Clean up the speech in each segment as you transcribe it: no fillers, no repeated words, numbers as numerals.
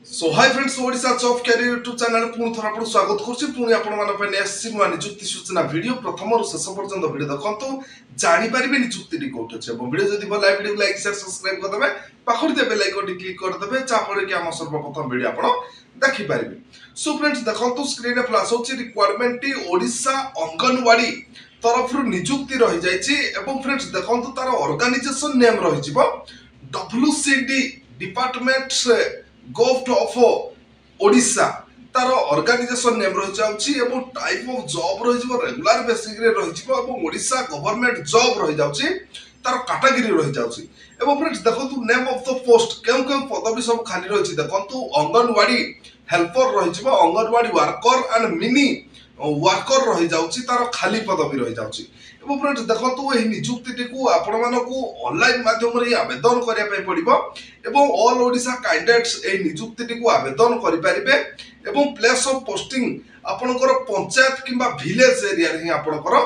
सो hi friends Odisha job career YouTube channel पुणी थोड़ा आपको स्वागत करछि पुणी आपण मान पे नेक्स्ट नुआ नियुक्ति सूचना वीडियो प्रथम रु शेष पर्यंत वीडियो देखंतु जानि परिबे नियुक्ति टी कोठ अछि एवं वीडियो जदि भल वीडियो लाइक शेयर सब्सक्राइब कर देबे पाखुर दे बेल आइकन क्लिक कर देबे चा परे कि हम सर्वप्रथम वीडियो आपण देखि परिबे। सो फ्रेंड्स देखंतु स्क्रीन रे फ्लैश होछि रिक्वायरमेंट टी ओडिशा अंगनवाड़ी तरफ रु नियुक्ति रहि जायछि एवं फ्रेंड्स देखंतु तार ऑर्गेनाइजेशन नेम रहि जिवो WCD department government of Odisha तार ऑर्गेनाइजेशन नेम रहि जाउछि एवं टाइप ऑफ जॉब रहि जिवो रेगुलर बेसिस रे रहि जिवो एवं ओडिशा गवर्नमेंट जॉब रहि जाउछि तार कैटेगरी रहि जाउछि एवं फ्रेंड्स देखंतु नेम ऑफ द पोस्ट केम पदवी सब खाली रहिछि देखंतु अंगनवाड़ी हेल्पर रहि जिवो anganwadi worker and mini worker रहि जाउछि तार खाली पदवी रहि जाउछि एवं फ्रेंड्स देखंतु एही नियुक्ति को आपण मानकु ऑनलाइन माध्यम रे आवेदन करिया पय पड़िबो एवं ऑल ओडिशा कैंडिडेट्स एही नियुक्ति को आवेदन करि परिबे एवं प्लेस ऑफ पोस्टिंग आपणकर पंचायत किंबा विलेज एरिया रे आपणकर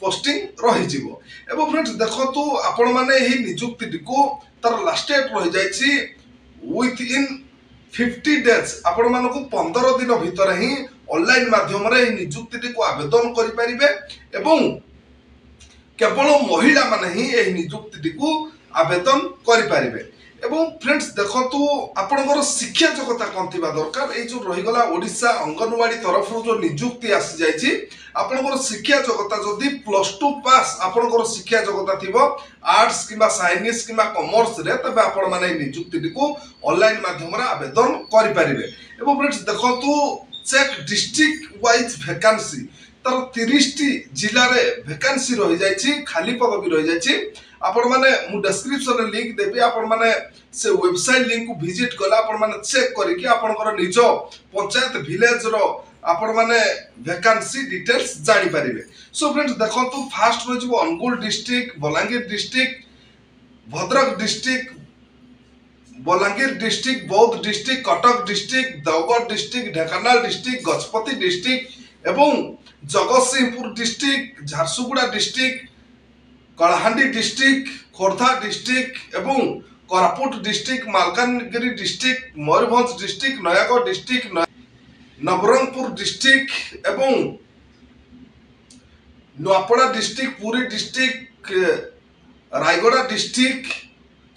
पोस्टिंग रहि जिवो एवं फ्रेंड्स देखंतु आपण माने एही नियुक्ति को तार लास्ट डेट रहि जायछि विथ इन 50 डेज आपण मानकु 15 दिन भीतर ही ऑनलाइन माध्यम रे नियुक्ति को आवेदन करि परिबे एवं केवल महिला माने ही एही नियुक्ति को आवेदन करि परिबे एवं फ्रेंड्स देखंतु आपणकर शिक्षा योग्यता कोन थिबा दरकार ए जो रहि गला ओडिशा अंगनवाड़ी तरफ जो नियुक्ति आसी जायछि आपणकर शिक्षा योग्यता जदी +2 पास आपणकर शिक्षा योग्यता थिबो आर्ट्स किबा साइंस किबा कॉमर्स रे तबे आपण माने नियुक्ति को ऑनलाइन माध्यम रे आवेदन करि परिबे एवं फ्रेंड्स देखंतु चेक डिस्ट्रिक्ट वाइज वैकेंसी तार 30 टी जिल्ला रे वैकेंसी रहि जायछि खाली पदवी रहि जायछि आपण माने मु डिस्क्रिप्शन रे लिंक देबी आपण माने से वेबसाइट लिंक को विजिट कला आपण माने चेक करी कि आपनकर निज पंचायत विलेज रो आपण माने वैकेंसी डिटेल्स जानि परिबे। सो फ्रेंड्स देखंतु फास्ट रहि जबो Angul district Balangir district Bhadrak district Balangir district Boudh district Cuttack district Deogarh district Dhenkanal district Gajapati district एवं Jagatsinghpur district Jharsuguda district Kalahandi district Khordha district एवं Koraput district Malkangiri district Mayurbhanj district Nayagarh district Nabarangpur district एवं Nuapada district Puri district Rayagada district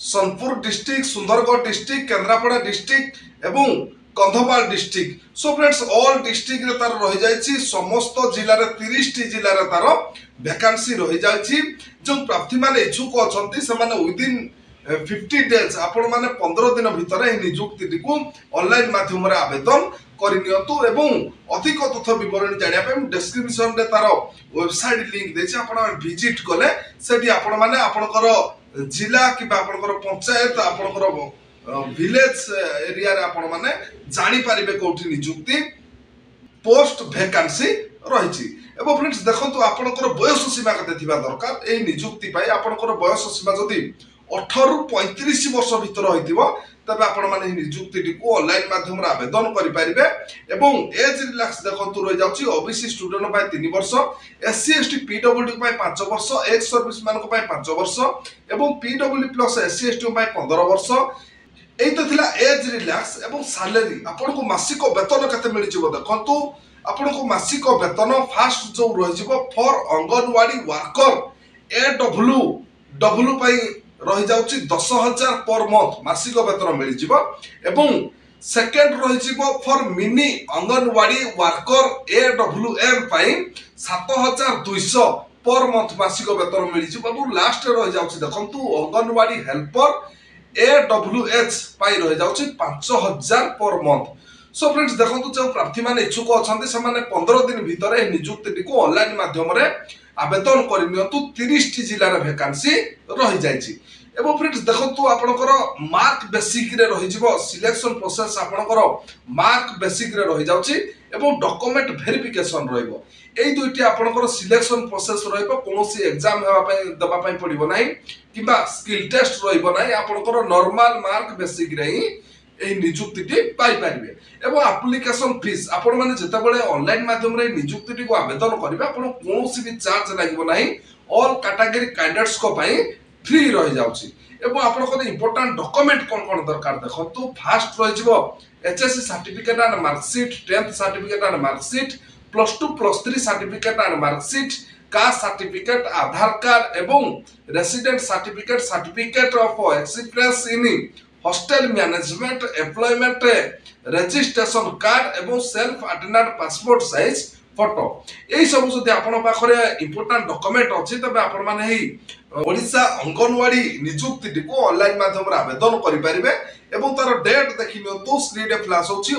Sonepur district Sundargarh district Kendrapara district एवं Kandhamal district. So friends all district रे तार रहि जायछि समस्त जिल्ला रे 30 टी जिल्ला रे तार वैकेंसी रहि जायछि जो प्रार्थी माने इच्छुक अछंती से माने विद इन 50 डेज आपण माने 15 दिन भीतर ए नियुक्ति को ऑनलाइन माध्यम रे आवेदन करि नियंतु एवं अधिक तथ्य विवरण जानिया पे डिस्क्रिप्शन रे तार वेबसाइट लिंक देछि आपण विजिट कले सेठी आपण माने आपनकर जिला कि आपनकर पंचायत आपनकर विलेज एरिया रे आपण माने जानि परिबे कोठी नियुक्ति पोस्ट वैकेंसी रहिछि एवं फ्रेंड्स देखंतु आपनकर बयस सीमा कते थिबा दरकार ए नियुक्ति पाई आपनकर बयस सीमा जदी 18 रु 35 वर्ष भीतर होइतिबो तबे आपण माने नियुक्ति को ऑनलाइन माध्यम रे आवेदन करि परिबे एवं एज रिलैक्स देखंतु रहि जाउछि ओबीसी स्टूडेंट पाई 3 वर्ष एससी एसटी पीडब्ल्यूडी पाई 5 वर्ष एक्स सर्विस मान को पाई 5 वर्ष एवं पीडब्ल्यूडी प्लस एससी एसटी पाई 15 वर्ष एई तो थिला एज रिलैक्स एवं सैलरी आपण को मासिक वेतन कते मिलि जिवो देखंतु आपण को मासिक वेतन फास्ट जो रहि जिवो फॉर अंगनवाड़ी वर्कर एडब्ल्यू पाई रहि जाउछि 10,000 पर मंथ मासिक वेतन मिलि जिवो एवं सेकंड रहि जिवो for mini anganwadi worker AWM pi 7,200 per month मासिक वेतन मिलि जिवो एवं लास्ट रहि जाउछि देखंतु अंगनवाड़ी हेल्पर AWH पाई रहि जाउछि 5,000 पर मंथ। सो फ्रेंड्स देखंतु जो प्रार्थी माने इच्छुक अछंती से माने 15 दिन भीतर ए नियुक्ति को ऑनलाइन माध्यम रे आवेदन करि नियंतु 30 टी जिल्ला रे वैकेंसी रहि जायछि एवं फ्रेंड्स देखंतु आपनकर मार्क बेसिक रे रहि जिवो सिलेक्शन प्रोसेस आपनकर मार्क बेसिक रे रहि जाउछि एवं डॉक्यूमेंट वेरिफिकेशन रहइबो एई दुइटी आपनकर सिलेक्शन प्रोसेस रहइबो कोनोसी एग्जाम हेबा पय दबा पय पड़िबो नाही किबा स्किल टेस्ट रहइबो नाही आपनकर नॉर्मल मार्क बेसिक रे ही एई नियुक्ति टी पाई परिबे एवं एप्लीकेशन फीस आपण माने जते बेले ऑनलाइन माध्यम रे नियुक्ति को आवेदन करिवे आपण कोनोसी भी चार्ज लागिबो नाही ऑल कैटेगरी कैंडिडेट्स को पय फ्री रहि जाउछि एवं आपनकर इंपोर्टेंट डॉक्यूमेंट कोन कोन दरकार देखंतु फास्ट रहि जिवो HSC certificate and marksheet, 10th certificate and marksheet, +2 +3 certificate and marksheet, caste certificate, Aadhaar card एवं resident certificate, certificate of experience in hostel management, employment registration card एवं सेल्फ अटेंडेंट पासपोर्ट साइज फोटो यही सब जब आपण पाखरे इंपोर्टेंट डॉक्यूमेंट अछि तबे आपण माने ही ओडिशा अंगनवाड़ी नियुक्ति को ऑनलाइन माध्यम रे आवेदन करि परिबे एवं तार डेट देखि नियंतु स्क्रीन फ्लैश होछि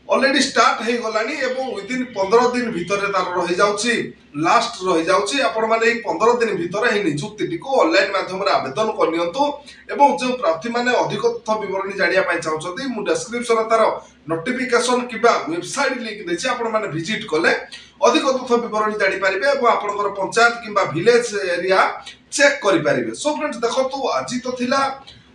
ऑलरेडी स्टार्ट हे गलानी एवं विदिन 15 दिन भितर तार रहि जाउछि लास्ट रहि जाउछि आपण माने 15 दिन भितर हे नियुक्ति को ऑनलाइन माध्यम रे आवेदन करनियंतु एवं जो प्रार्थी माने अधिक तथ्य विवरणी जानिया पय चाहउछथि मु डिस्क्रिप्शन तार नोटिफिकेशन किबा वेबसाइट लिंक देछि आपण माने विजिट कले अधिक तथ्य विवरणी जानि परिबे एवं आपनकर पंचायत किबा विलेज एरिया चेक करि परिबे। सो फ्रेंड्स देखतो आज तो थिला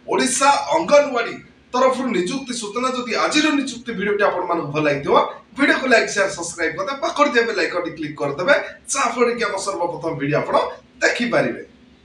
ओडिशा अंगनवाड़ी तरफ नियुक्ति सूचना जदि आज नियुक्ति वीडियोटी आपण मानक भल लागिथिबो वीडियो को लाइक शेयर सब्सक्राइब करदे पाखर बेल आइकन क्लिक करदेबे जाफर कि हम सर्वप्रथम वीडियो आपण देखि परिबे।